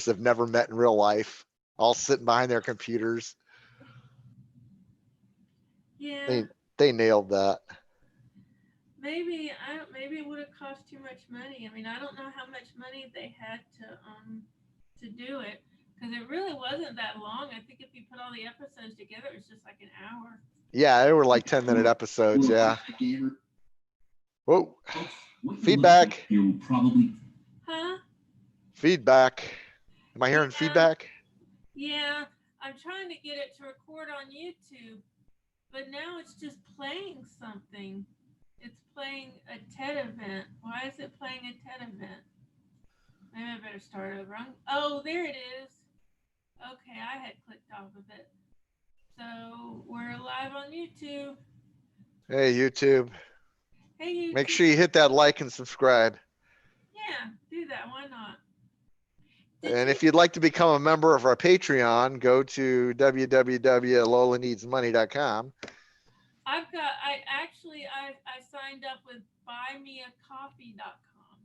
have never met in real life, all sitting behind their computers. Yeah, They they nailed that. maybe I don't. Maybe it would have cost too much money. I mean, I don't know how much money they had to do it because it really wasn't that long. I think if you put all the episodes together, it was just like an hour. Yeah, they were like 10-minute You're episodes. a Yeah. high gamer. Whoa. Folks, what you look like Feedback. here will probably Huh? Feedback. Am I hearing Yeah, feedback? yeah. I'm trying to get it to record on YouTube, but now it's just playing something. It's playing a TED event. Why is it playing a TED event? Maybe I better start over. Oh, there it is. Okay, I had clicked off of it. So we're live on YouTube. Hey, YouTube. Hey, Make YouTube. sure you hit that like and subscribe. Yeah, do that. Why not? Did And you? if you'd like to become a member of our Patreon, go to www.lolaneedsmoney.com. I signed up with buymeacoffee.com.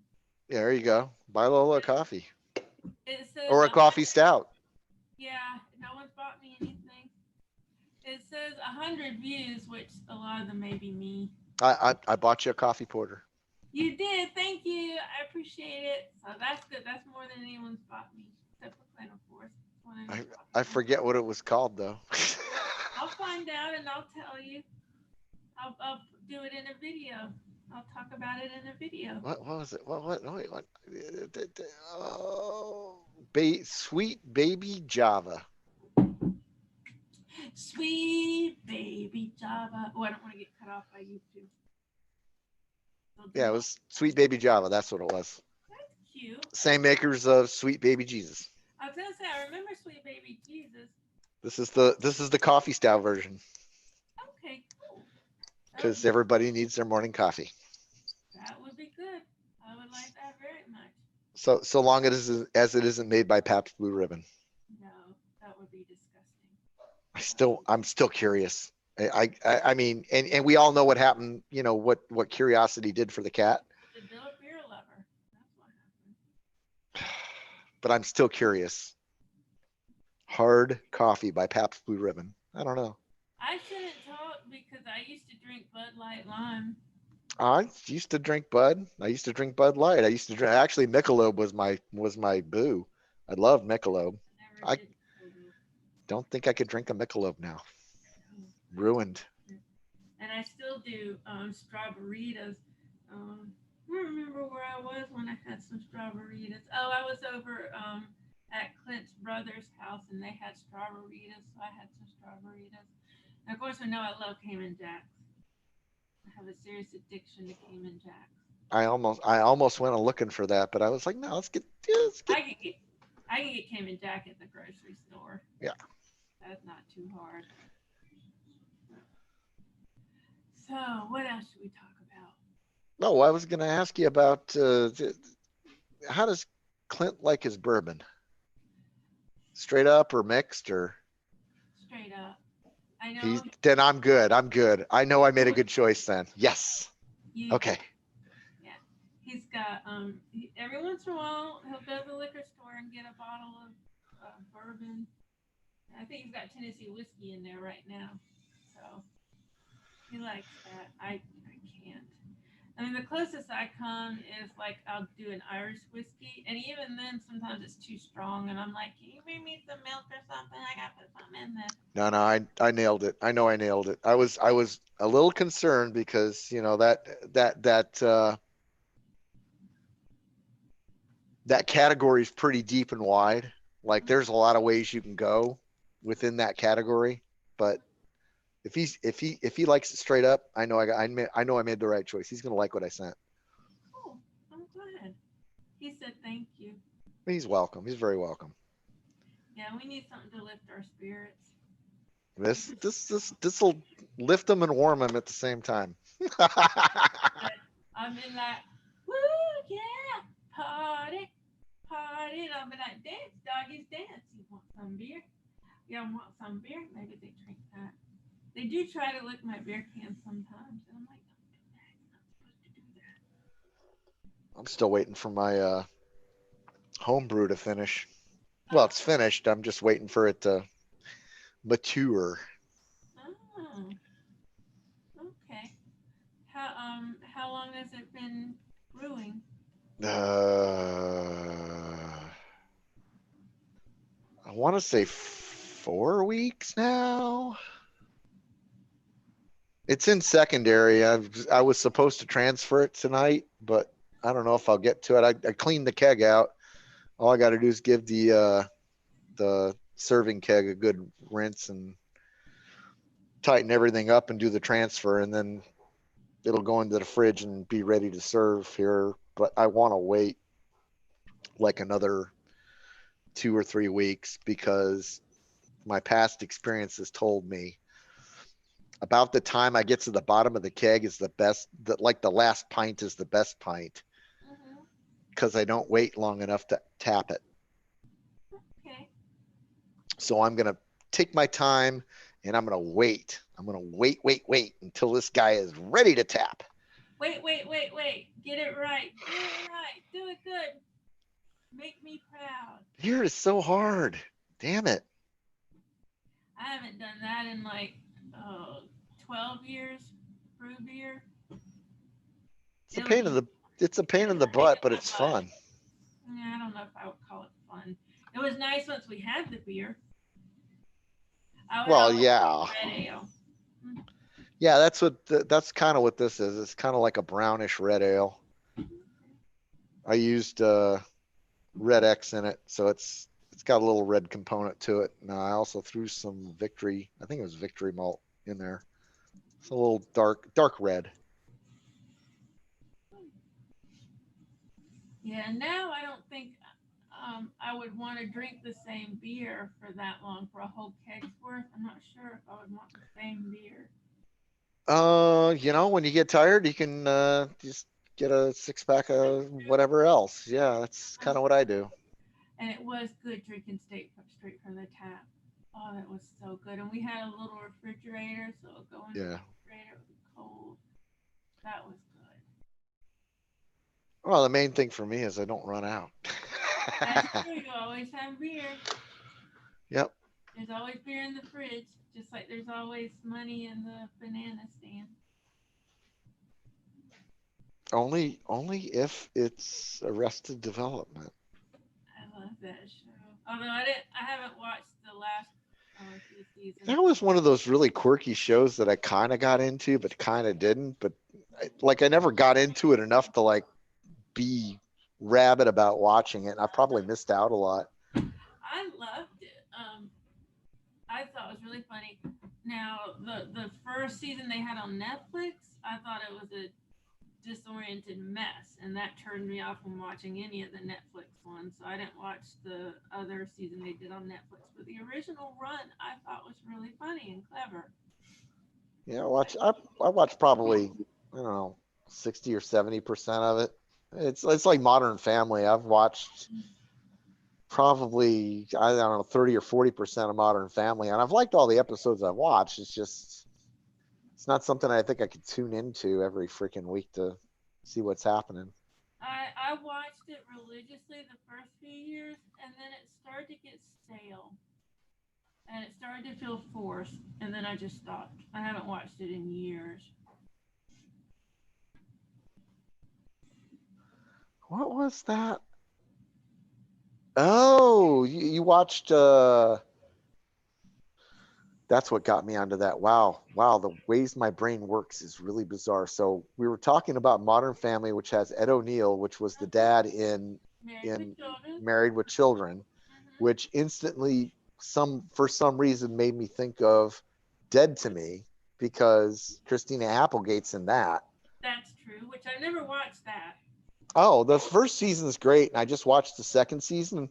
Yeah, there you go. Buy Lola a coffee It says or a coffee stout. yeah, no one's bought me anything. It says 100 views, which a lot of them may be me. I bought you a coffee porter. You did, thank you. I appreciate it. So that's good. That's more than anyone's bought me, except for Planet Force. I forget what it was called though. I'll find out and I'll tell you. I'll do it in a video. I'll talk about it in a video. What was it? Wait, what? Oh, sweet baby Java. Sweet baby Java. Oh, I don't want to get cut off by YouTube. Yeah, it was Sweet Baby Java. That's what it was. That's cute. Same makers of Sweet Baby Jesus. I was gonna say I remember Sweet Baby Jesus. This is the coffee stout version Okay, cool. because everybody needs their morning coffee. That would be good. I would like that very much. So long as it isn't made by Pabst Blue Ribbon. No, that would be disgusting. I'm still curious. I mean, and we all know what happened. You know what Curiosity did for the cat. The Bill Beer Lover. That's what happened. But I'm still curious. Hard coffee by Pabst Blue Ribbon. I don't know. I shouldn't talk because I used to drink Bud Light Lime. I used to drink Bud. I used to drink Bud Light. I used to drink. Actually, Michelob was my boo. I loved Michelob. I I never did. don't think I could drink a Michelob now. Ruined. And I still do strawberries. I don't remember where I was when I had some strawberries. Oh, I was over at Clint's brother's house and they had strawberries, so I had some strawberries. And of course, I know I love Cayman Jacks. I have a serious addiction to Cayman Jacks. I almost went looking for that, but I was like, no, let's get. I can get Cayman Jack at the grocery store. Yeah. That's not too hard. So, what else should we talk about? No, I was going to ask you about how does Clint like his bourbon? Straight up or mixed or? Straight up. I know. Then I'm good. I'm good. I know I made a good choice then. Yes. Okay. Yeah. He's got every once in a while he'll go to the liquor store and get a bottle of bourbon. I think he's got Tennessee whiskey in there right now. So he likes that. I can't. I mean, the closest I come is like I'll do an Irish whiskey, and even then, sometimes it's too strong, and I'm like, "Can you bring me some milk or something? I got to put something in there." No, I nailed it. I know I nailed it. I was a little concerned because that category is pretty deep and wide. Like there's a lot of ways you can go within that category, but if he likes it straight up, I know I know I made the right choice. He's gonna like what I sent. Oh, I'm glad. He said thank you. He's welcome. He's very welcome. Yeah, we need something to lift our spirits. This will lift them and warm them at the same time. I'm in like, woo, yeah, party, party. And I'll be like, dance, doggies, dance. You want some beer? You want some beer? Maybe they drink that. They do try to lick my beer can sometimes. And I'm like, don't do that. You're not supposed to do that. I'm still waiting for my homebrew to finish. Well, it's finished. I'm just waiting for it to mature. Oh, okay. How long has it been brewing? I want to say 4 weeks now. It's in secondary. I was supposed to transfer it tonight, but I don't know if I'll get to it. I cleaned the keg out. All I got to do is give the serving keg a good rinse and tighten everything up and do the transfer, and then it'll go into the fridge and be ready to serve here. But I want to wait like another 2 or 3 weeks because my past experiences told me about the time I get to the bottom of the keg is the best, that like the last pint is the best pint Mm-hmm. because I don't wait long enough to tap it. Okay. So I'm going to take my time and I'm going to wait. I'm going to wait until this guy is ready to tap. Wait. Get it right. Do it right. Do it good. Make me proud. Here is so hard. Damn it. I haven't done that in like 12 years. Brew beer. It's a pain in the butt, but it's fun. Yeah, I don't know if I would call it fun. It was nice once we had the beer. I would Well, always yeah. red ale. Yeah, that's kind of what this is. It's kind of like a brownish red ale. I used Red X in it, so it's got a little red component to it. And I also threw some Victory, I think it was Victory malt in there. It's a little dark red. Yeah, now I don't think I would want to drink the same beer for that long for a whole keg's worth. I'm not sure if I would want the same beer. When you get tired, you can just get a 6-pack of whatever else. Yeah, that's kind of what I do. And it was good drinking straight from the tap. Oh, it was so good. And we had a little refrigerator, so it would go in the Yeah. refrigerator. It would be cold. That was good. Well, the main thing for me is I don't run out. That's true. You always have beer. Yep. There's always beer in the fridge, just like there's always money in the banana stand. Only if it's Arrested Development. I love that show. Although I haven't watched the last few seasons. That was one of those really quirky shows that I kind of got into, but kind of didn't. But I never got into it enough to like be rabid about watching it. I probably missed out a lot. I loved it. I thought it was really funny. Now the first season they had on Netflix, I thought it was a disoriented mess, and that turned me off from watching any of the Netflix ones. So I didn't watch the other season they did on Netflix. But the original run I thought was really funny and clever. Yeah, I watched probably, I don't know, 60 or 70% of it. It's like Modern Family. I've watched probably, I don't know, 30 or 40% of Modern Family, and I've liked all the episodes I've watched. It's not something I think I could tune into every freaking week to see what's happening. I watched it religiously the first few years, and then it started to get stale, and it started to feel forced, and then I just stopped. I haven't watched it in years. What was that? Oh, you watched that's what got me onto that. Wow, the ways my brain works is really bizarre. So we were talking about Modern Family, which has Ed O'Neill, which was the dad in Married with Children, Mm-hmm. which instantly for some reason made me think of Dead to Me because Christina Applegate's in that. That's true, which I never watched that. Oh, the first season is great, and I just watched the second season,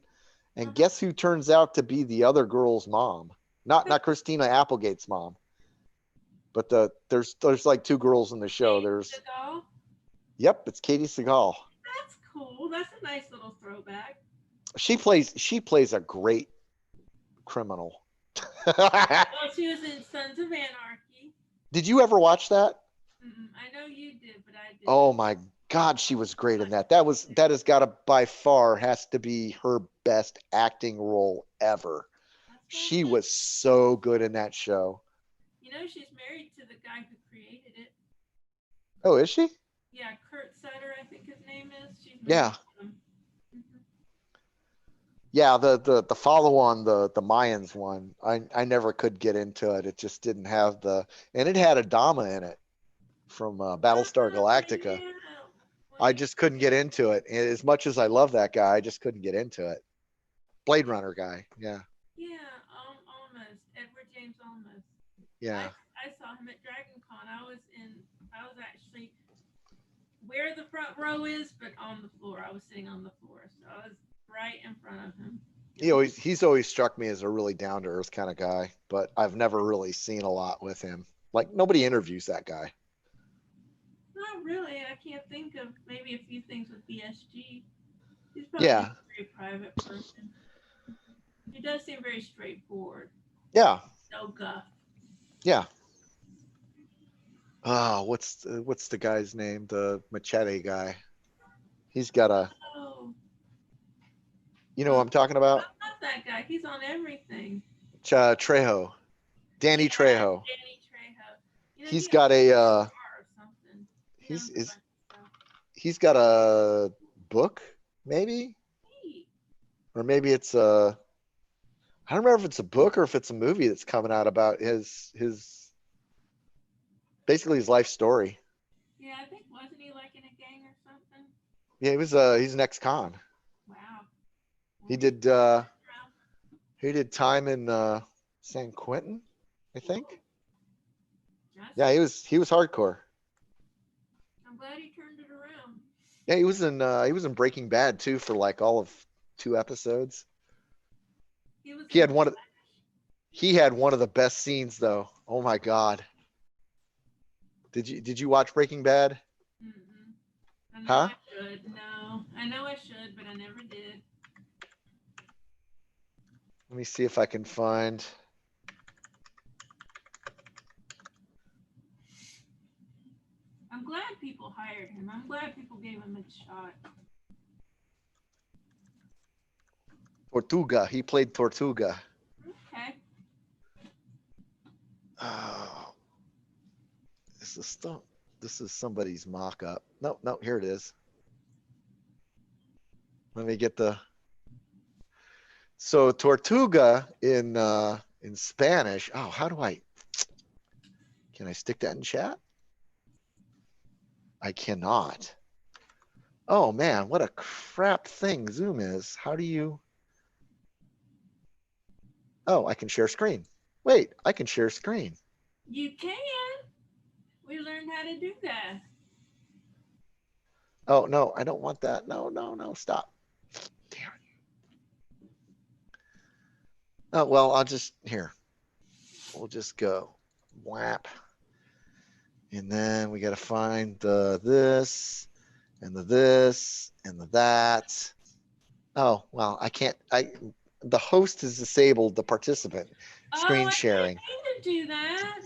and guess who turns out to be the other girl's mom? Not Christina Applegate's mom, but there's like two girls in the show. Yep, it's Katie Seagal. That's cool. That's a nice little throwback. She plays a great criminal. Well, she was in Sons of Anarchy. Did you ever watch that? I know you did, but I didn't. Oh my God, she was great in that. That has got to by far has to be her best acting role ever. That's what She I'm was so good in that show. You know, she's married to the guy who created it. Oh, is she? Yeah, Kurt Sutter, I think his name is. She's married Yeah. to him. Mhm. Yeah, the follow on the Mayans one, I never could get into it. It just didn't have and it had Adama in it from Battlestar Galactica. Yeah. I Wait. just couldn't get into it. And as much as I love that guy, I just couldn't get into it. Blade Runner guy. Yeah. Yeah, almost. Edward James Olmos. Yeah. I saw him at Dragon Con. I was actually where the front row is, but on the floor. I was sitting on the floor. So I was right in front of him. He's always struck me as a really down to earth kind of guy, but I've never really seen a lot with him. Like nobody interviews that guy. Not really. I can't think of maybe a few things with BSG. He's probably Yeah. just a very private person. He does seem very straightforward. Yeah. No guff. Yeah. Oh, what's the guy's name? The machete guy. He's got Oh, you know what I'm talking I about? love that guy. He's on everything. Trejo. Danny Trejo. Danny Trejo. You know, He's he got owns a bar or something. He owns a bunch of stuff. he's got a book, maybe? Neat. Or maybe it's I don't remember if it's a book or if it's a movie that's coming out about his basically his life story. Yeah, I think wasn't he like in a gang or something? Yeah, he's an ex-con. Wow. He did time in San Quentin, I think. Yeah, he was hardcore. I'm glad he turned it around. Yeah, he was in Breaking Bad too for like all of 2 episodes. He had one of the best scenes though. Oh my God. Did you watch Breaking Bad? Mm-mm. I know Huh? I should. No, I know I should, but I never did. Let me see if I can find. I'm glad people hired him. I'm glad people gave him a shot. Tortuga. He played Tortuga. Okay. Oh, this is somebody's mock-up. No, here it is. Let me get so Tortuga in Spanish. Oh, can I stick that in chat? I cannot. Oh man, what a crap thing Zoom is. How do you? Oh, I can share screen. Wait, I can share screen. You can. We learned how to do that. Oh no, I don't want that. No, stop. Damn it. Oh well, we'll just go whap. And then we got to find the this and the this and the that. Oh, well, I can't. The host has disabled the participant screen sharing. I didn't mean to do that.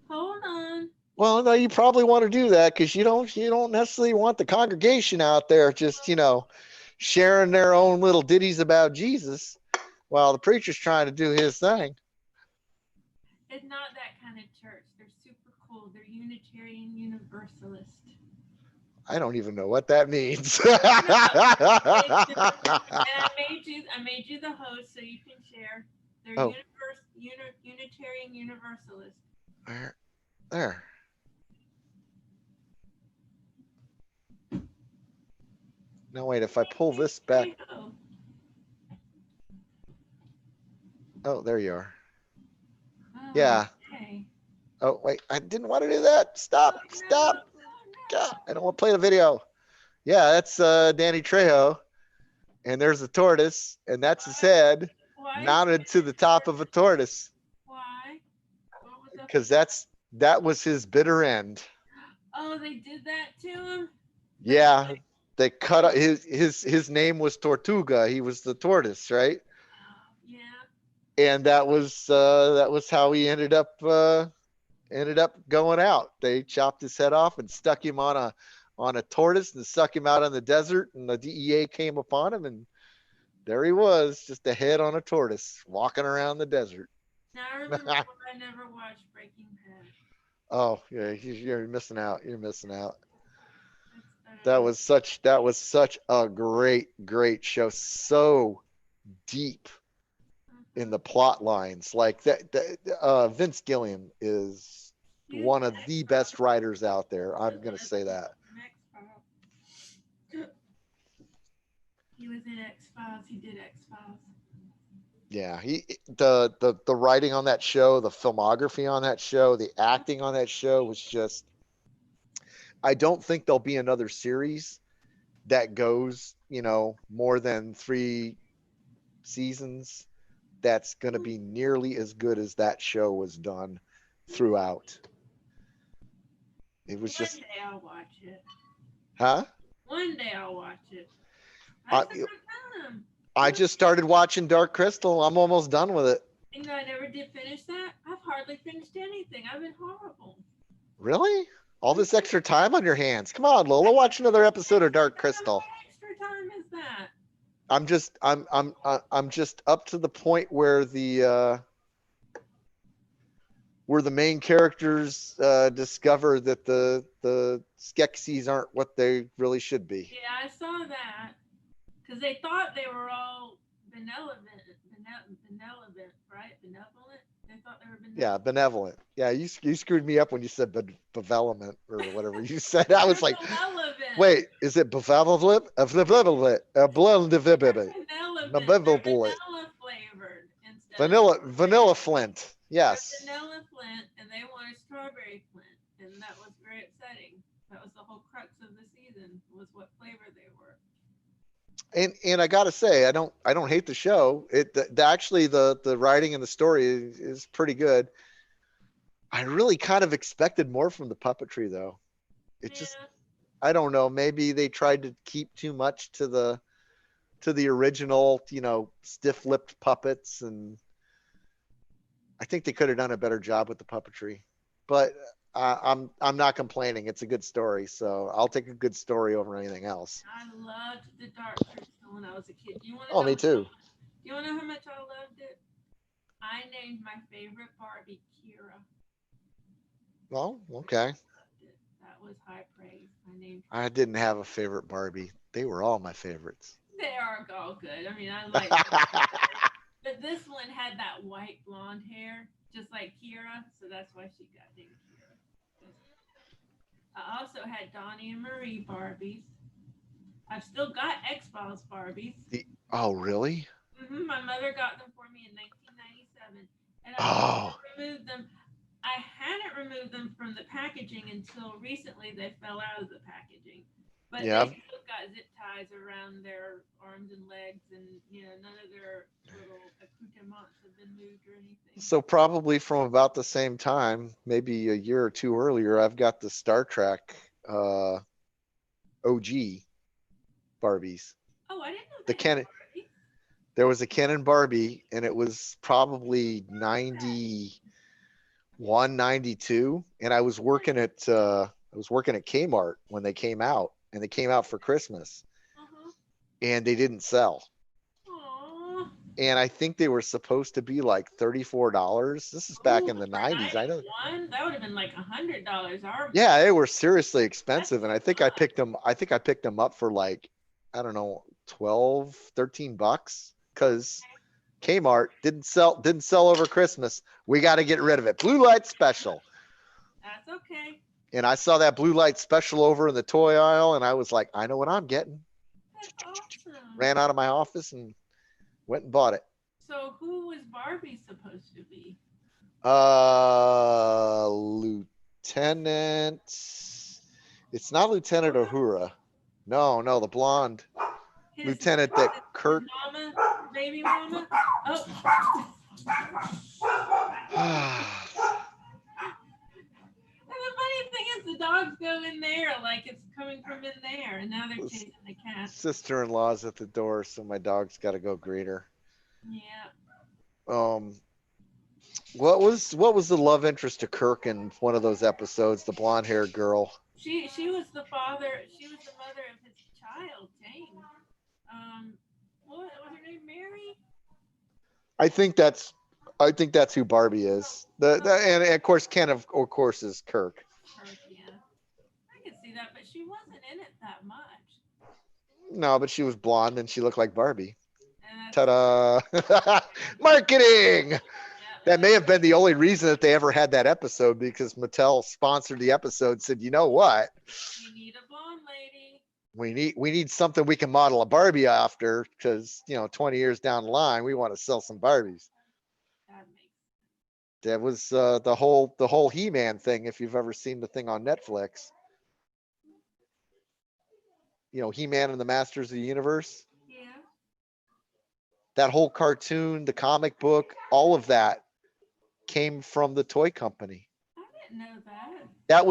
Hold on. Well, no, you probably want to do that because you don't necessarily want the congregation out there just, sharing their own little ditties about Jesus while the preacher's trying to do his thing. It's not that kind of church. They're super cool. They're Unitarian Universalist. I don't even know what that means. And I made you the host so you can share. They're Unitarian Universalist. There. No, wait, if I pull this back. Oh, there you are. Oh, Yeah. okay. Oh, wait, I didn't want to do that. Stop. God, I don't want to play the video. Yeah, that's Danny Trejo. And there's a tortoise, and that's his head mounted to the top of a tortoise. Why? Because that was his bitter end. Oh, they did that to him? Yeah. They cut his name was Tortuga. He was the tortoise, right? Yeah. And that was how he ended up going out. They chopped his head off and stuck him on on a tortoise and suck him out in the desert, and the DEA came upon him, and there he was, just a head on a tortoise walking around the desert. Now I remember why I never watched Breaking Bad. Oh yeah, you're missing out. You're missing out. That's, That was such a great show. So deep in the plot lines. Like Vince Gilliam is He one was of in the X-Files. best writers out there. He I'm was gonna in say that. X-Files. He was in X-Files. He did X-Files. Yeah, the writing on that show, the filmography on that show, the acting on that show was just. I don't think there'll be another series that goes, more than 3 seasons. That's going to be nearly as good as that show was done throughout. It was One just, day I'll watch it. huh? One day I'll watch it. I- I said time. I just started watching Dark Crystal. I'm almost done with it. You know, I never did finish that. I've hardly finished anything. I've been horrible. Really? All this extra time on your hands. Come on, Lola, watch another episode of Dark Crystal. What extra time is that? I'm just up to the point where the main characters discover that the Skeksis aren't what they really should be. Yeah, I saw that. Because they thought they were all benevolent, right? Benevolent? They thought they were benevolent. Yeah, benevolent. Yeah, you screwed me up when you said benevolent or whatever you said. I was like, Benevolent. wait, is it benevolent? Benevolent. Benevolent. Benevolent. They're vanilla flavored instead Vanilla of Vanilla Flint. Yes. They're vanilla Flint, and they wanted strawberry Flint, and that was very upsetting. That was the whole crux of the season, was what flavor they were. And I gotta say, I don't hate the show. Actually the writing and the story is pretty good. I really kind of expected more from the puppetry though. It just, I don't know, maybe they tried to keep too much to the original, stiff-lipped puppets, and I think they could have done a better job with the puppetry. But I'm not complaining. It's a good story, so I'll take a good story over anything else. I loved the Dark Crystal when I was a kid. Oh, me too. Do you want to know how much I loved it? I named my favorite Barbie Kira. Well, okay. That was high praise. I didn't have a favorite Barbie. They were all my favorites. They are all good. I mean, I like but this one had that white blonde hair, just like Kira, so that's why she got named Kira. I also had Donnie and Marie Barbies. I've still got X-Files Barbies. Oh, really? Mm-hmm. My mother got them for me in 1997, and Oh. removed them. I hadn't removed them from the packaging until recently. They fell out of the packaging, but Yeah. they still got zip ties around their arms and legs, and none of their little accoutrements have been moved or anything. So probably from about the same time, maybe a year or two earlier, I've got the Star Trek OG Barbies. Oh, I didn't know The they Ken. had Barbies. There was a Ken and Barbie, and it was probably 91, 92, and I was working at Kmart when they came out, and they came out for Christmas, Uh-huh. and they didn't sell. Aww. And I think they were supposed to be like $34. This is back in the for 90s. I know. 91? That would have been like $100. Yeah, they were seriously expensive, and I think I picked them up for like, I don't know, 12, 13 bucks, because Kmart didn't sell over Christmas. We got to get rid of it. Blue light special. That's okay. And I saw that blue light special over in the toy aisle, and I was like, I know what I'm getting. That's awesome. Ran out of my office and went and bought it. So who was Barbie supposed to be? Lieutenant. It's not Lieutenant Uhura. No, the blonde. His Lieutenant that Kurt. mama, baby mama. Oh. And the funny thing is, the dogs go in there like it's coming from in there, and now they're chasing the cat. Sister-in-law's at the door, so my dog's got to go greet her. Yeah. What was the love interest to Kirk in one of those episodes? The blonde-haired girl. She was the father. She was the mother of his child, James. What was her name? Mary. I think that's I think that's who Barbie is. And of course Ken of course is Kirk. Kirk. Yeah, I can see that, but she wasn't in it that much. No, but she was blonde and she looked like Barbie. And that's Ta-da! Marketing. yeah. That may have been the only reason that they ever had that episode because Mattel sponsored the episode. Said, you know what? We need a blonde lady. We need something we can model a Barbie after because 20 years down the line we want to sell some Barbies. That makes. That was the whole He-Man thing. If you've ever seen the thing on Netflix, He-Man and the Masters of the Universe. Yeah. That whole cartoon, the comic book, all of that came from the toy company. I didn't know that. That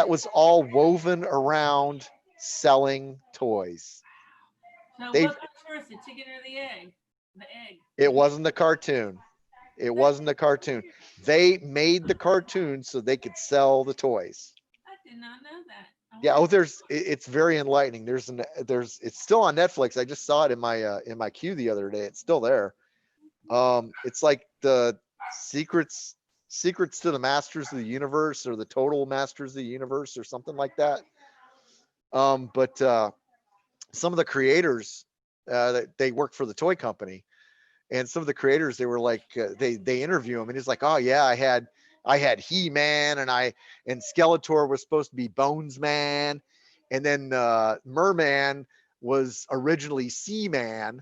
was all woven around selling toys. So They what comes first, the chicken or the egg? The egg. It wasn't the cartoon. It wasn't the cartoon. They made the cartoon so they could sell the toys. I did not know that. Yeah, it's very enlightening. It's still on Netflix. I just saw it in my queue the other day. It's still there. It's like the secrets to the Masters of the Universe or the Total Masters of the Universe or something like that. But some of the creators they work for the toy company, and some of the creators they were like they interview him and he's like, oh yeah, I had He-Man and Skeletor was supposed to be Bones Man, and then Merman was originally Seaman.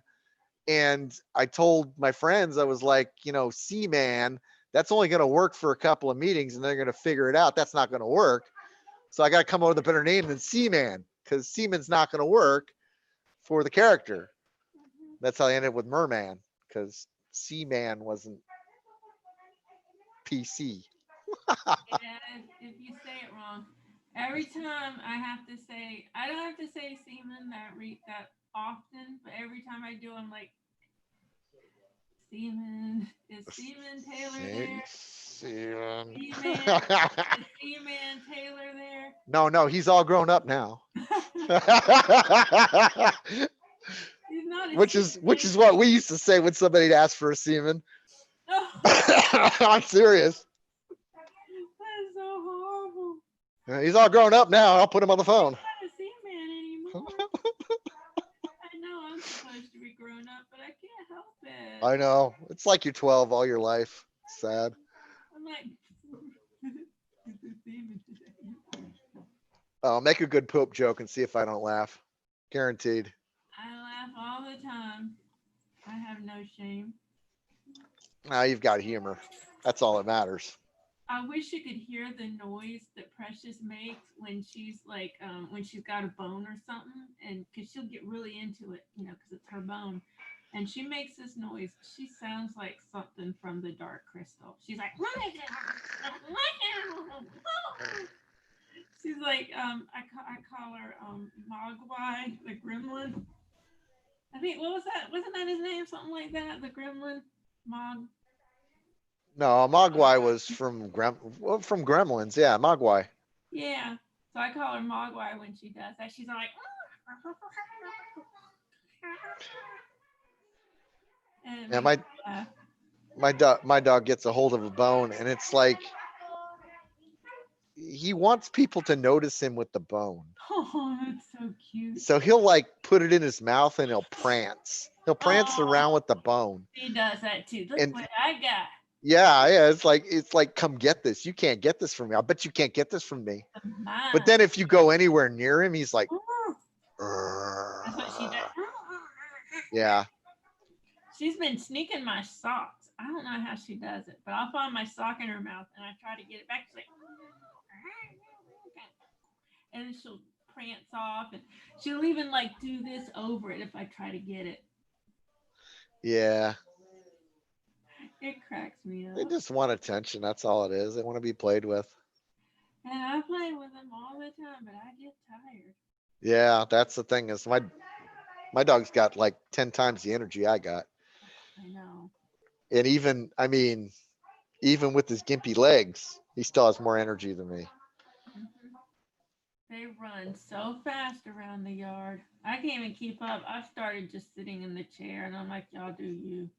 And I told my friends, I was like, Seaman, that's only going to work for a couple of meetings and they're going to figure it out. That's not going to work. So I got to come up with a better name than Seaman because Seaman's not going to work for the character. Mhm. That's how I ended up with Merman because Seaman wasn't PC. Yeah, if you say it wrong. Every time I have to say, I don't have to say semen that often, but every time I do, I'm like, semen. Is Seaman Taylor there? Seaman. Seaman. Is Seaman Taylor there? No, he's all grown up now. He's not a which is seaman. what we used to say when somebody'd ask for a semen. No, I'm serious. that's so horrible. He's all grown up now. I'll put him on the phone. Not a seaman anymore. I know I'm supposed to be grown up, but I can't help it. I know. It's like you're 12 all your life. Sad. I'm like, it's a seaman today. I'll make a good poop joke and see if I don't laugh. Guaranteed. I laugh all the time. I have no shame. Now you've got humor. That's all that matters. I wish you could hear the noise that Precious makes when she's like, when she's got a bone or something, and because she'll get really into it, because it's her bone, and she makes this noise. She sounds like something from the Dark Crystal. She's like, she's like, I call her Mogwai, the Gremlin. I think what was that? Wasn't that his name? Something like that. The Gremlin, Mog. No, Mogwai was from Gremlins. Yeah, Mogwai. Yeah. So I call her Mogwai when she does that. She's like, and it Yeah, makes me laugh. my dog gets a hold of a bone and it's like he wants people to notice him with the bone. Oh, that's so cute. So he'll like put it in his mouth and he'll prance. He'll prance Oh, around with the bone. she does that too. Look And what I got. yeah, it's like come get this. You can't get this from me. I bet you can't get this from me. Mine. But then if you go anywhere near him, he's like, That's what she does. yeah. She's been sneaking my socks. I don't know how she does it, but I'll find my sock in her mouth and I try to get it back. She's like, and then she'll prance off, and she'll even like do this over it if I try to get it. Yeah. It cracks me They up. just want attention. That's all it is. They want to be played with. And I play with them all the time, but I get tired. Yeah, that's the thing is my dog's got like 10 times the energy I got. I know. And even with his gimpy legs, he still has more energy than me. Mhm. They run so fast around the yard. I can't even keep up. I've started just sitting in the chair, and I'm like, y'all do you.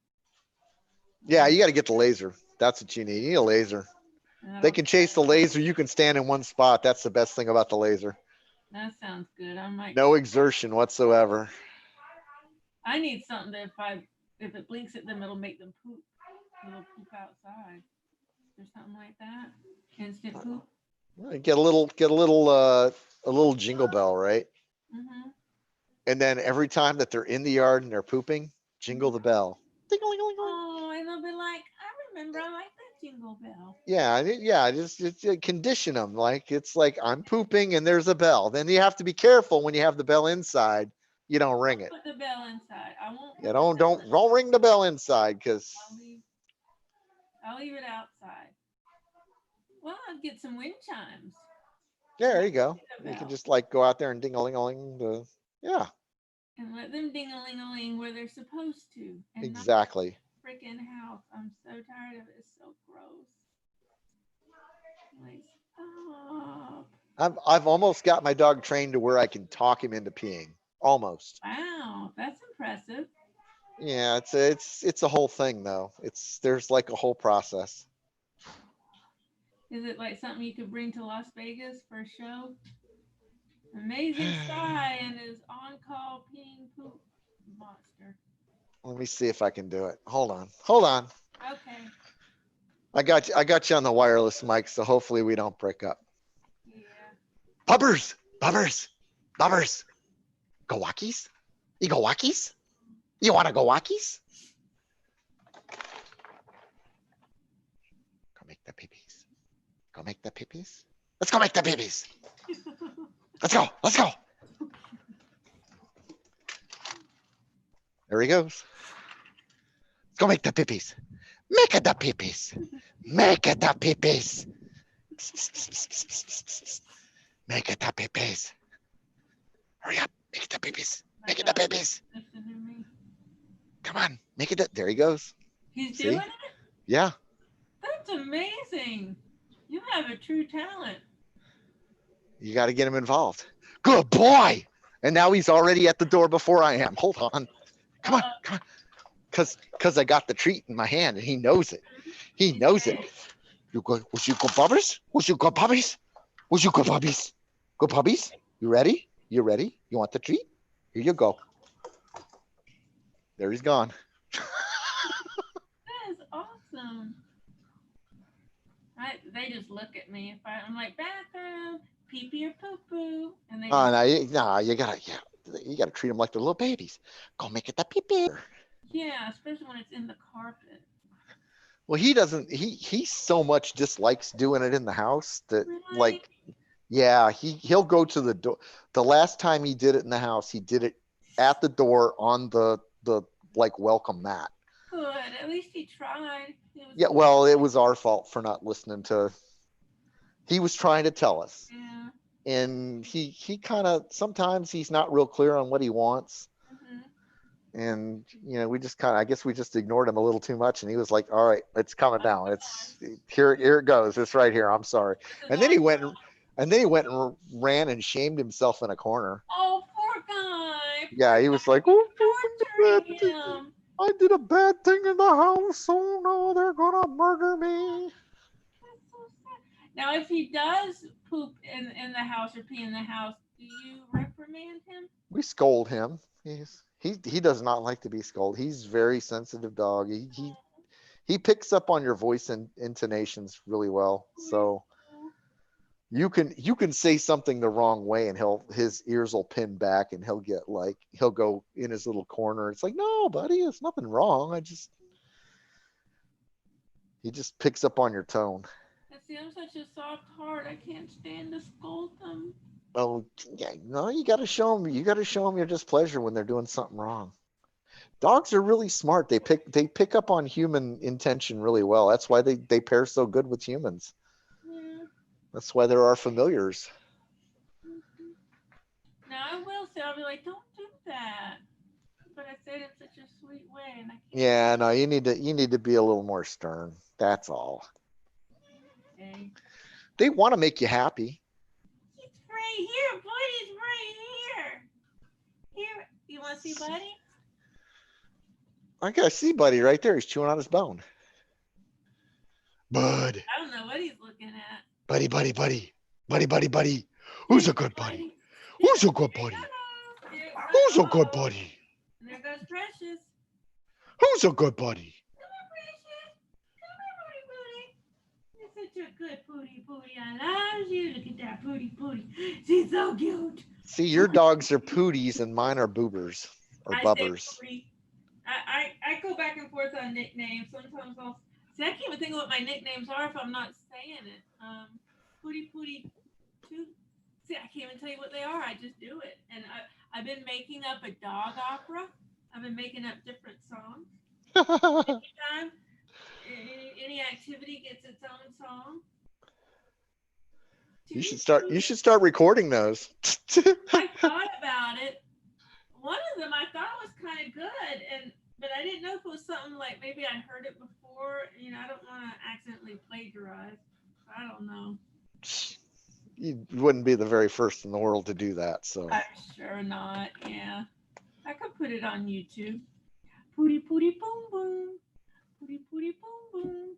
Yeah, you got to get the laser. That's what you need. You need a laser. And I They don't can chase the laser. You can stand in one spot. That's the best thing about the laser. That sounds good. I might. No exertion whatsoever. I need something that if it blinks at them, it'll make them poop. It'll poop outside. Or something like that. Instant poop. Get a little jingle bell, right? Mm-hmm. And then every time that they're in the yard and they're pooping, jingle the bell. Ding-a-ling-a-ling-a-ling. Oh, and they'll be like, I remember. I like that jingle bell. Yeah, just condition them. Like it's like I'm pooping and there's a bell. Then you have to be careful when you have the bell inside. You don't ring it. Put the bell inside. I won't. You don't ring the bell inside because I'll leave it outside. Well, I'll get some wind chimes. yeah, there you go. The You can bell. just like go out there and ding-a-ling-a-ling. Yeah, And let them ding-a-ling-a-ling where they're supposed to. And exactly. not freaking house. I'm so tired of it. It's so gross. Like, stop. I've almost got my dog trained to where I can talk him into peeing. Almost. Wow, that's impressive. Yeah, it's a whole thing though. There's like a whole process. Is it like something you could bring to Las Vegas for a show? Amazing Sky and his on-call peeing poop monster. Let me see if I can do it. Hold on. Okay. I got you on the wireless mic, so hopefully we don't break up. Yeah. Bubbers. Go walkies? You go walkies? You want to go walkies? Go make the pee-pees. Let's go make the pee-pees. Let's go. There he goes. Let's go make the pee-pees. Make it the pee-pees. Make it the pee-pees. Make it the pee-pees. Hurry up. Make it the pee-pees. Make it the pee-pees. Listen to me. Come on. Make it the, there he goes. He's See? doing it? Yeah. That's amazing. You have a true talent. You got to get him involved. Good boy. And now he's already at the door before I am. Hold on. Come on. Because I got the treat in my hand and he knows it. He knows it. You go, was you good puppies? Good puppies? You ready? You want the treat? Here you go. There he's gone. That is awesome. They just look at me. I'm like, bathroom, pee pee or poo poo, and they. You gotta treat them like they're little babies. Go make it the pee pee. Yeah, especially when it's in the carpet. Well, he doesn't. He so much dislikes doing it in the house that Really? like, yeah, he'll go to the door. The last time he did it in the house, he did it at the door on the like welcome mat. Good. At least he tried. Yeah, well, it was our fault for not listening to. He was trying to tell us, Yeah. and he kind of sometimes he's not real clear on what he wants, and we just kind of I guess we just ignored him a little too much, and he was like, "All right, it's coming down. It's here it goes. It's right here. I'm sorry." And then he went and ran and shamed himself in a corner. Oh, poor guy. Yeah, he was like, "Oh, Torturing him. I did a bad thing in the house. Oh no, they're gonna murder me." That's so sad. Now, if he does poop in the house or pee in the house, do you reprimand him? We scold him. He does not like to be scolded. He's a very sensitive dog. He picks up on your voice and intonations really well. So you can say something the wrong way and his ears will pin back and he'll go in his little corner. It's like, "No, buddy, there's nothing wrong. He just picks up on your tone." See, I'm such a soft heart. I can't stand to scold them. Oh, yeah, no, you got to show them. You got to show them your displeasure when they're doing something wrong. Dogs are really smart. They pick up on human intention really well. That's why they pair so good with humans. Yeah. That's why they're our familiars. Now I will say, I'll be like, don't do that. But I said it in such a sweet way, and I can't. Yeah, no, you need to be a little more stern. That's all. Okay. They want to make you happy. He's right here. want to see Buddy? I gotta see Buddy right there. He's chewing on his bone. Bud. I don't know what he's looking at. Buddy, buddy, buddy. Buddy, buddy, buddy. Who's a good buddy? Who's a good There he buddy? goes. There- Who's a good oh, buddy? and there goes Precious. Who's a good buddy? Come here, Precious. Come here, Pooty Pooty. You're such a good Pooty Pooty. I love you. Look at that Pooty Pooty. She's so cute. See, your dogs are pooties and mine are boobers or I say bubbers. Pooty. I go back and forth on nicknames. Sometimes I'll see. I can't even think of what my nicknames are if I'm not saying it. Pooty Pooty. Two. See, I can't even tell you what they are. I just do it. And I've been making up a dog opera. I've been making up different songs. Anytime any activity gets its own song. You should start recording those. I thought about it. One of them I thought was kind of good, but I didn't know if it was something like maybe I heard it before. I don't want to accidentally plagiarize. I don't know. You wouldn't be the very first in the world to do that. So I'm sure not. Yeah, I could put it on YouTube. Pooty pooty boom boom, pooty pooty boom boom.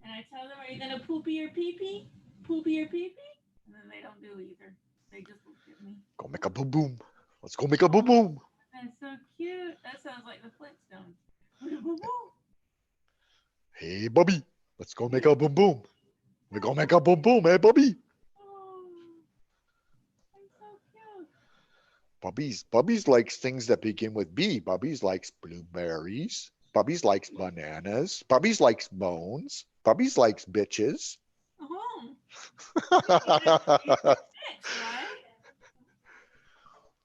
And I tell them, "Are you gonna poopy or pee pee? Poopy or pee pee?" And then they don't do either. They just look at me. go make a boom boom. Let's go make a boom boom. That's so cute. That sounds like the Flintstones. Boom, boom, boom. Hey, Bubby, let's go make a boom boom. We go make a boom boom, hey, Bubby. Oh, I'm so cute. Bubby's likes things that begin with B. Bubby's likes blueberries. Bubby's likes bananas. Bubby's likes bones. Bubby's likes bitches. Oh, fixed, right?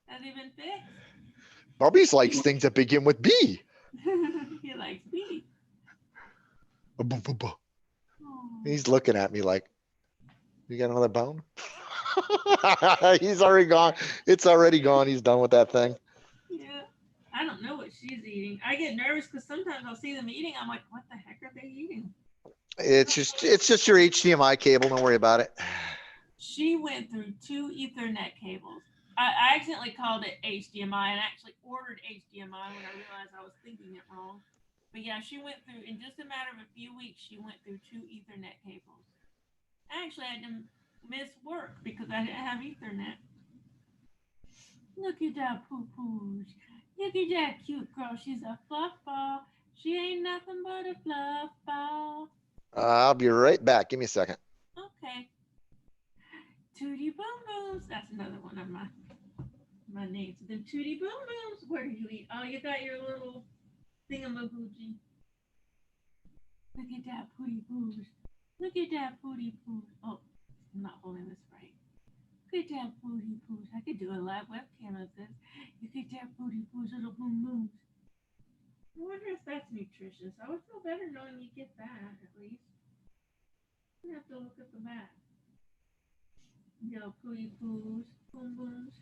Has he been fixed? Bubby's likes things that begin with B. He likes me. Oh. Oh. He's looking at me like, you got another bone? He's already gone. It's already gone. He's done with that thing. Yeah. I don't know what she's eating. I get nervous because sometimes I'll see them eating. I'm like, what the heck are they eating? It's just your HDMI cable. Don't worry about it. She went through 2 Ethernet cables. I accidentally called it HDMI and actually ordered HDMI when I realized I was thinking it wrong. But yeah, she went through, in just a matter of a few weeks, she went through 2 Ethernet cables. I actually had to miss work because I didn't have Ethernet. Look at that poo-poo. Look at that cute girl. She's a fluff ball. She ain't nothing but a fluff ball. I'll be right back. Give me a second. Okay. Tootie Boom Booms. That's another one of my names. The Tootie Boom Booms. Where do you eat? Oh, you got your little thingamaboogie. Look at that Pootie Poos. Look at that Pootie Poos. Oh, I'm not holding this right. Look at that Pootie Poos. I could do a live webcam of this. Look at that Pootie Poos, little boom booms. I wonder if that's nutritious. I would feel better knowing you get that at least. You have to look at the back. Yo, Pootie Poos, boom booms.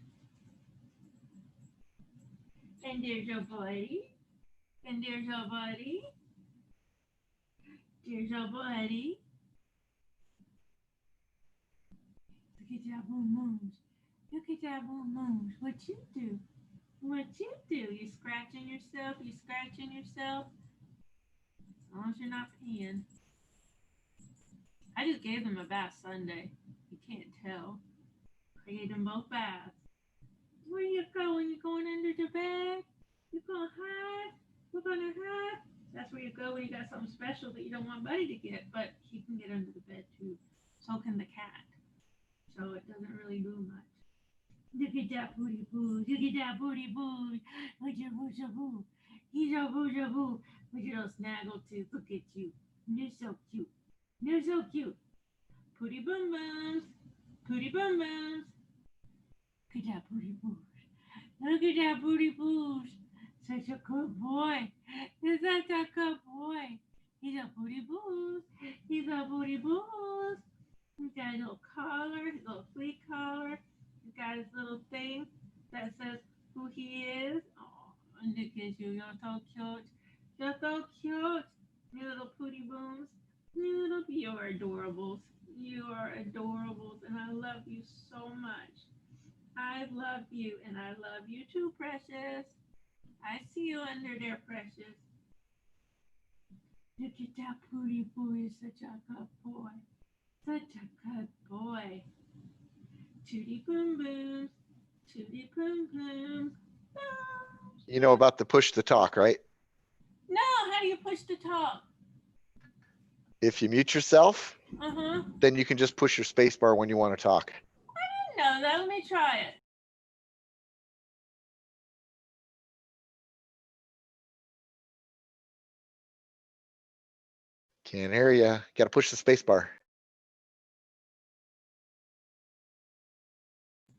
And there's your buddy. And there's your buddy. There's your buddy. Look at that boom booms. Look at that boom booms. What you do? What you do? You scratching yourself? You scratching yourself? As long as you're not peeing. I just gave them a bath Sunday. You can't tell. I gave them both baths. Where you going? You going under the bed? You gonna hide? You gonna hide? That's where you go when you got something special that you don't want Buddy to get, but he can get under the bed too. So can the cat. So it doesn't really do much. Look at that booty boo. Look at that booty boo. Look at boo boo. He's a boo boo. Look at those snaggle tooth. Look at you. You're so cute. You're so cute. Pooty boom booms. Pooty boom booms. Look at that booty boos. Look at that booty boos. Such a good boy. He's such a good boy. He's a booty boos. He's a booty boos. He's got a little collar, his little flea collar. He's got his little thing that says who he is. Oh, look at you. You're so cute. You're so cute. You little pooty booms. You are adorables. You are adorables. And I love you so much. I I love you, and I love you too, Precious. I see you under there, Precious. Look at that pretty boy, such a good boy. Such a good boy. Tootie boom boom. Tootie boom boom. You know about the push to talk, right? No, how do you push to talk? If you mute yourself, Uh-huh. then you can just push your space bar when you want to talk. I didn't know that. Let me try it. Can't hear you. Got to push the space bar.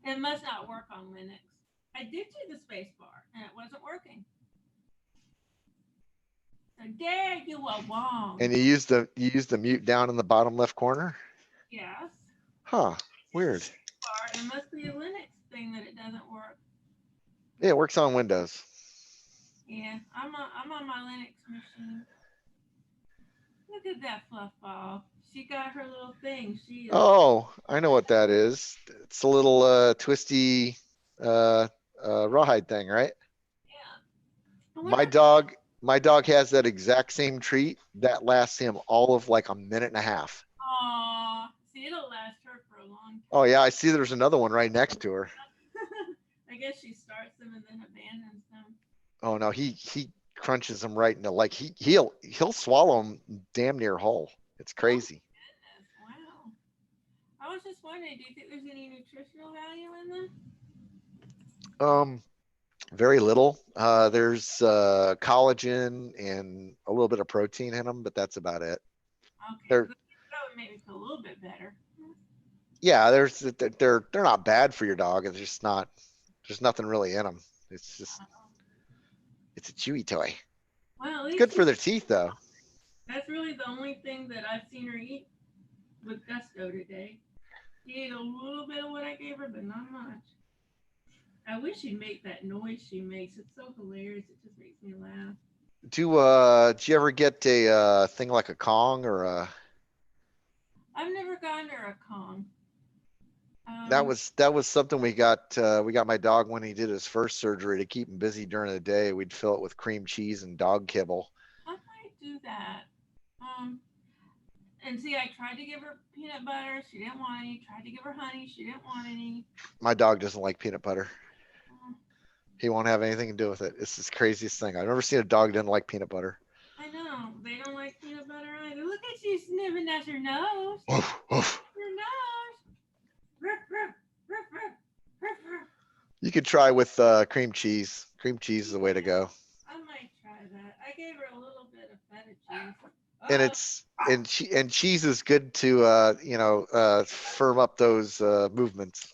It must not work on Linux. I did do the space bar, and it wasn't working. So there you are wrong. And you use the mute down in the bottom left corner. Yes. Huh? Weird. Bar. It must be a Linux thing that it doesn't work. Yeah, it works on Windows. Yeah, I'm on my Linux machine. Look at that fluff ball. She got her little thing. She is. Oh, I know what that is. It's a little twisty rawhide thing, right? Yeah. My dog has that exact same treat that lasts him all of like a minute and a half. Aw, see, it'll last her for a long time. Oh yeah, I see there's another one right next to her. I guess she starts them and then abandons them. Oh no, he crunches them right into like he'll swallow them damn near whole. It's crazy. Goodness, wow. I was just wondering, do you think there's any nutritional value in them? Very little. There's collagen and a little bit of protein in them, but that's about it. Okay, They're that would make me feel a little bit better. yeah, they're not bad for your dog. It's just not. There's nothing really in them. It's just it's a chewy toy. Well, at It's least good for their teeth though. that's really the only thing that I've seen her eat with gusto today. She ate a little bit of what I gave her, but not much. I wish she'd make that noise she makes. It's so hilarious. It just makes me laugh. Do you ever get a thing like a Kong or a I've never gotten her a Kong. that was something we got my dog when he did his first surgery to keep him busy during the day. We'd fill it with cream cheese and dog kibble. I might do that. And see, I tried to give her peanut butter. She didn't want any. Tried to give her honey. She didn't want any. My dog doesn't like peanut butter. Uh, He won't have anything to do with it. It's the craziest thing. I've never seen a dog that doesn't like peanut butter. I know. They don't like peanut butter either. Look at you sniffing at your nose. Woof, woof. Your nose. Ruff, ruff, ruff, ruff, ruff, ruff. You could try with cream cheese. Cream cheese is the way to go. I might try that. I gave her a little bit of feta cheese. And it's and cheese is good to firm up those movements.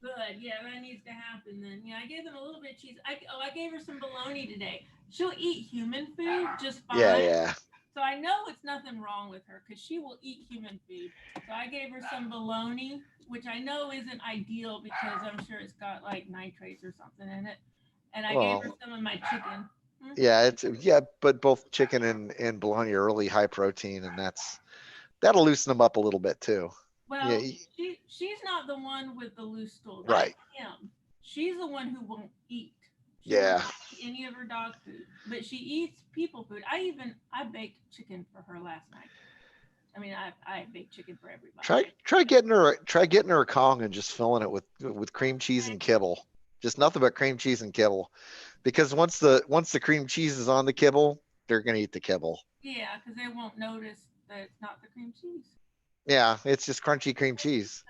Good. Yeah, that needs to happen then. Yeah, I gave them a little bit of cheese. I gave her some bologna today. She'll eat human food just fine. Yeah. So I know it's nothing wrong with her because she will eat human food. So I gave her some bologna, which I know isn't ideal because I'm sure it's got like nitrates or something in it. And I gave her some of my chicken. Yeah, but both chicken and bologna are really high protein, and that'll loosen them up a little bit too. Well, she's not the one with the loose stool. That's Right. him. She's the one who won't eat. She Yeah. won't eat any of her dog food, but she eats people food. I baked chicken for her last night. I mean, I baked chicken for everybody. Try getting her a Kong and just filling it with cream cheese and kibble. Just nothing but cream cheese and kibble. Because once the cream cheese is on the kibble, they're gonna eat the kibble. Yeah, because they won't notice that it's not the cream cheese. Yeah, it's just crunchy cream cheese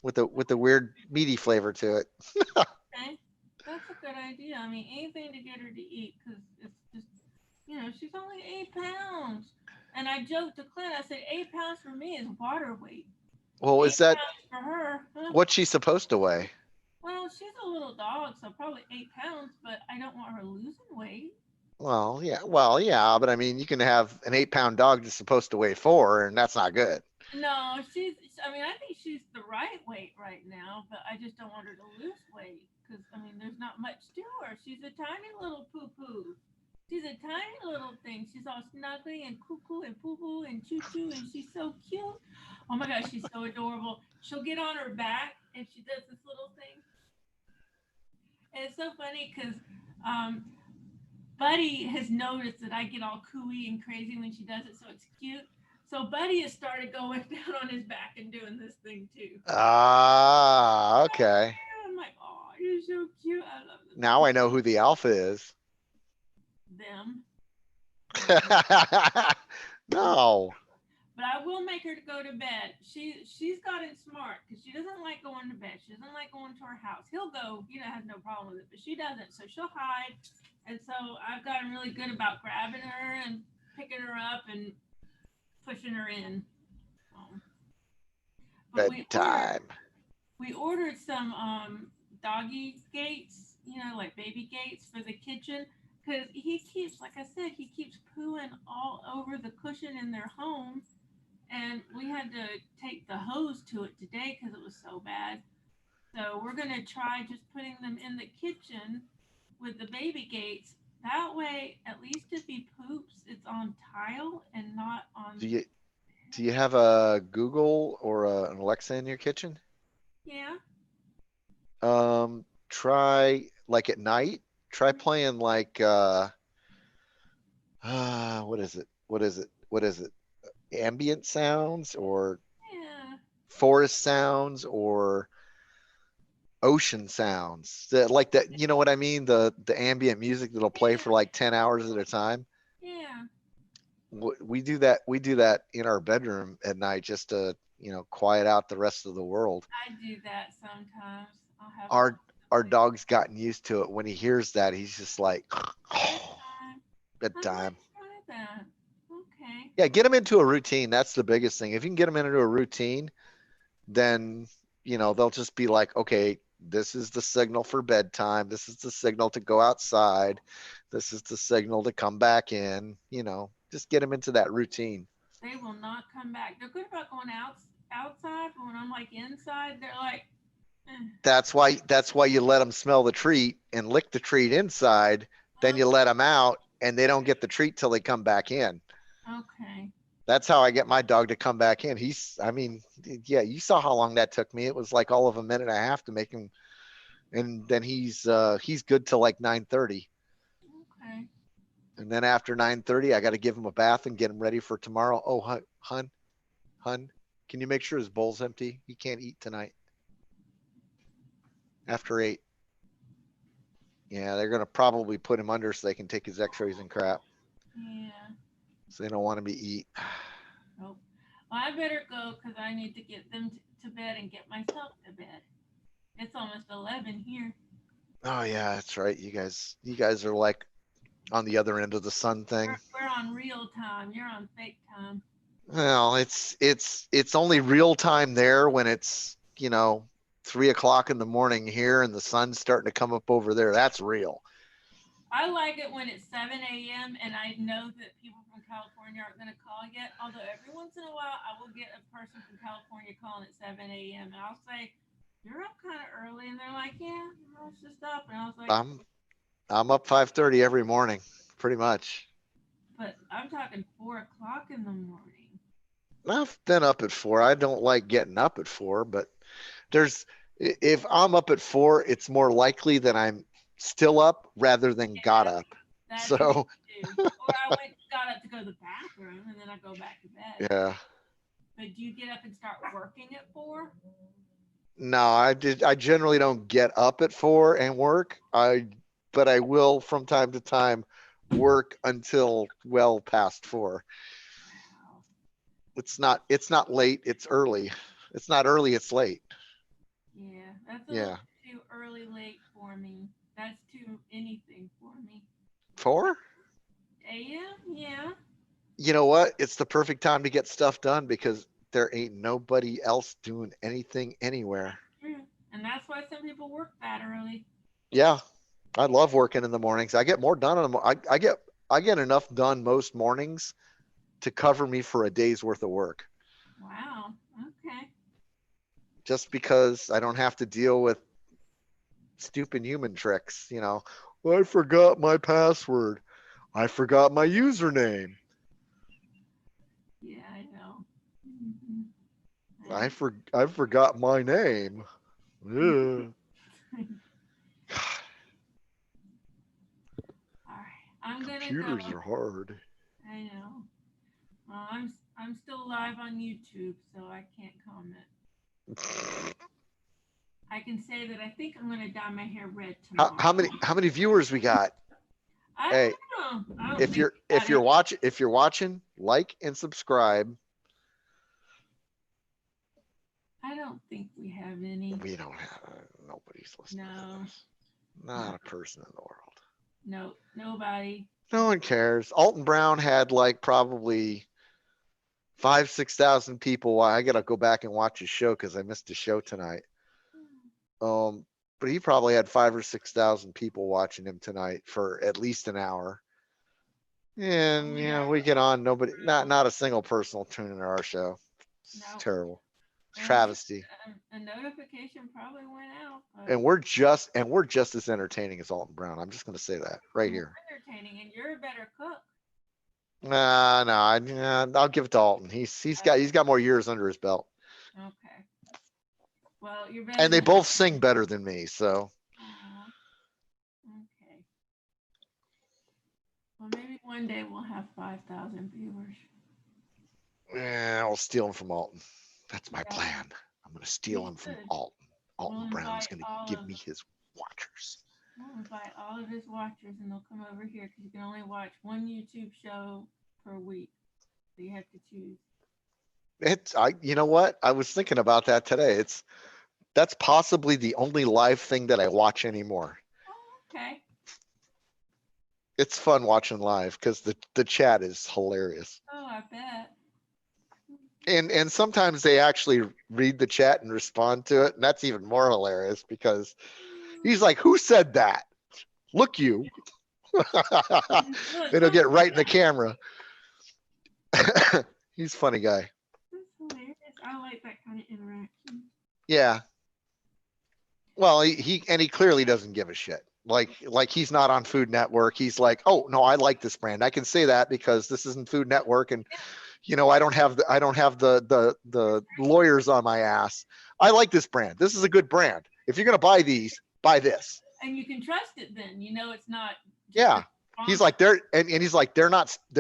with the weird meaty flavor to it. Okay, that's a good idea. I mean, anything to get her to eat because it's just, she's only 8 pounds. And I joked to Clint, I said 8 pounds for me is water weight. Well, is that for her? Huh? what's she supposed to weigh? Well, she's a little dog, so probably 8 pounds, but I don't want her losing weight. Well, yeah, but I mean, you can have an 8-pound dog that's supposed to weigh 4, and that's not good. No, I think she's the right weight right now, but I just don't want her to lose weight because, there's not much to her. She's a tiny little poo-poo. She's a tiny little thing. She's all snuggly and cuckoo and poo-poo and choo-choo, and she's so cute. Oh my gosh, she's so adorable. She'll get on her back, and she does this little thing. It's so funny because um, Buddy has noticed that I get all cooey and crazy when she does it, so it's cute. So Buddy has started going down on his back and doing this thing too. Ah, okay. I'm like, oh, you're so cute. I love Now I know who the alpha is. them. No. But I will make her to go to bed. She's gotten smart because she doesn't like going to bed. She doesn't like going to our house. He'll go, has no problem with it, but she doesn't. So she'll hide. And so I've gotten really good about grabbing her and picking her up and pushing her in. Um, but Bedtime. we ordered some doggy gates, like baby gates for the kitchen. Because he keeps, like I said, he keeps pooing all over the cushion in their home, and we had to take the hose to it today because it was so bad. So we're gonna try just putting them in the kitchen with the baby gates. That way, at least if he poops, it's on tile and not Do on. you do you have a Google or an Alexa in your kitchen? Yeah. Try like at night. Try playing like what is it? What is it? What is it? Ambient sounds or Yeah. forest sounds or ocean sounds. Like that, you know what I mean? The ambient music that'll play for Yeah. like 10 hours at a time. Yeah. We do that in our bedroom at night just to, quiet out the rest of the world. I do that sometimes. I'll have it Our our on. dog's gotten used to it. When he hears that, he's just like Bedtime. I might bedtime. try that. Okay. Yeah, get him into a routine. That's the biggest thing. If you can get him into a routine, then they'll just be like, okay, this is the signal for bedtime. This is the signal to go outside. This is the signal to come back in. Just get him into that routine. They will not come back. They're good about going outside, but when I'm like inside, they're like, eh, That's why you let them smell the treat and lick the treat inside. Then you let them out, and they don't get the treat till they come back in. okay. That's how I get my dog to come back in. I mean, yeah, you saw how long that took me. It was like all of a minute and a half to make him, and then he's good till like 9:30. Okay. And then after 9:30, I got to give him a bath and get him ready for tomorrow. Oh, hun, can you make sure his bowl's empty? He can't eat tonight after 8. Yeah, they're gonna probably put him under so they can take his X-rays and crap. Yeah. So they don't want him to eat. Nope. Well, I better go because I need to get them to bed and get myself to bed. It's almost 11 here. Oh yeah, that's right. You guys are like on the other end of the sun thing. We're on real time. You're on fake time. Well, it's only real time there when it's 3 o'clock in the morning here and the sun's starting to come up over there. That's real. I like it when it's 7 a.m. and I know that people from California aren't going to call yet. Although every once in a while, I will get a person from California calling at 7 a.m. and I'll say, "You're up kind of early," and they're like, "Yeah, I was just up." And I was like, I'm I'm up 5:30 every morning, pretty much. "But I'm talking 4 o'clock in the morning." I've been up at 4. I don't like getting up at 4, but there's if I'm up at 4, it's more likely that I'm still up rather than got Yeah, up. that's me So too. Or I got up to go to the bathroom, and then I go back to bed. yeah. But do you get up and start working at 4? No, I generally don't get up at 4 and work. But I will from time to time work until well past 4. Wow. It's not late, it's early. It's not early, it's late. Yeah, that's a little Yeah. too early late for me. That's too anything for me. 4? AM? Yeah. You know what? It's the perfect time to get stuff done because there ain't nobody else doing anything anywhere. True. And that's why some people work that early. Yeah, I love working in the mornings. I get more done in the I get enough done most mornings to cover me for a day's worth of work. Wow. Okay. Just because I don't have to deal with stupid human tricks. Well, I forgot my password. I forgot my username. Yeah, I know. Hmm. I forgot my name. Ugh. I'm gonna Computers go. are hard. I know. Well, I'm still live on YouTube, so I can't comment. I can say that I think I'm gonna dye my hair red tomorrow. How many viewers we got? I Hey, don't know. I don't if think you're we got if you're watching, like and subscribe. I don't think we have any. We don't have nobody's listening No. to this. Not a person in the world. No, nobody. No one cares. Alton Brown had like probably 6,000 people. I gotta go back and watch his show because I missed his show tonight. But he probably had 5 or 6,000 people watching him tonight for at least an hour. And we get on, not a single person will tune into our show. It's No. terrible. It's And travesty. A notification probably went out. But And we're just as entertaining as Alton Brown. I'm just gonna say that right more here. entertaining, and you're a better cook. I'll give it to Alton. He's got more years under his belt. Okay. Well, you're better. And they than- both sing better than me, so Aw. Okay. Well, maybe one day we'll have 5,000 viewers. I'll steal him from Alton. That's my Yeah. plan. I'm gonna steal You him from should. Alton. Alton We'll Brown's invite gonna all give of- me his watchers. We'll invite all of his watchers, and they'll come over here because you can only watch one YouTube show per week. So you have to choose. You know what? I was thinking about that today. That's possibly the only live thing that I watch anymore. Oh, okay. It's fun watching live because the chat is hilarious. Oh, I bet. And sometimes they actually read the chat and respond to it, and that's even more hilarious because he's like, "Who said that? Look, you." It'll get right in the camera. He's a funny guy. That's hilarious. I like that kind of interaction. Yeah. Well, he clearly doesn't give a shit. Like he's not on Food Network. He's like, "Oh no, I like this brand. I can say that because this isn't Food Network, and I don't have the lawyers on my ass. I like this brand. This is a good brand. If you're gonna buy these, buy this." And you can trust it then. You know it's not. just Yeah. a He's sponsor. like, he's like, they're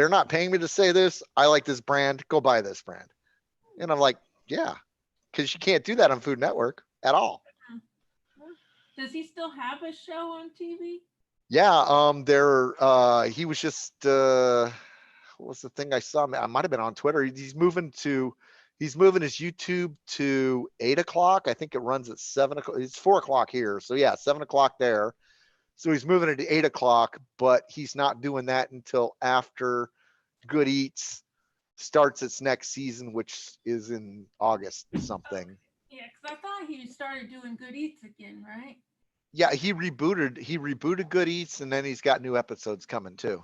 not paying me to say this. I like this brand. Go buy this brand. And I'm like, yeah, because you can't do that on Food Network at all. Does he still have a show on TV? Yeah. He was just what was the thing I saw? I might have been on Twitter. He's moving his YouTube to 8 o'clock. I think it runs at 7 o'clock. It's 4 o'clock here. So yeah, 7 o'clock there. So he's moving it to 8 o'clock, but he's not doing that until after Good Eats starts its next season, which is in August something. Yeah, because I thought he started doing Good Eats again, right? Yeah, he rebooted Good Eats, and then he's got new episodes coming too.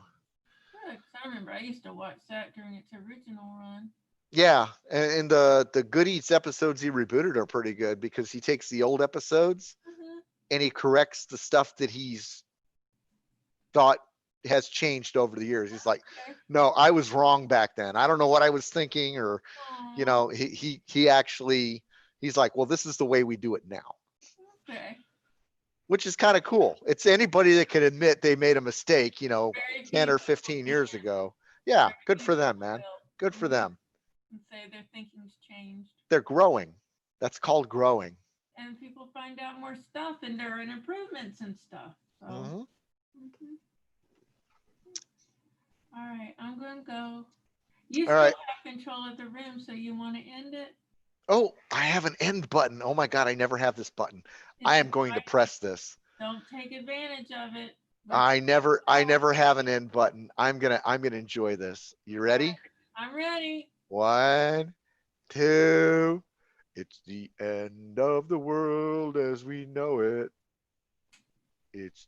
Good. 'Cause I remember I used to watch that during its original run. Yeah, and the Good Eats episodes he rebooted are pretty good because he takes the old episodes and he corrects the stuff that he's thought has changed over the years. He's like, Okay. no, I was wrong back then. I don't know what I was thinking, or Aw, he actually, he's like, well, this is the way we do it now, Okay. which is kind of cool. It's anybody that can admit they made a mistake, Very 10 or few 15 years people ago. Yeah, Very good for few them, people man. will Good for them. and say their thinking's changed. They're growing. That's called growing. And people find out more stuff and there are improvements and stuff. So. Mhm. Mhm. All right, I'm gonna go. You All still right. have control of the room, so you want to end it? Oh, I have an end button. Oh my God, I never have this button. I am going to press this. Don't take advantage of it. but I never have an end button. I'm gonna enjoy this. You ready? I'm ready. 1, 2. It's the end of the world as we know it. It's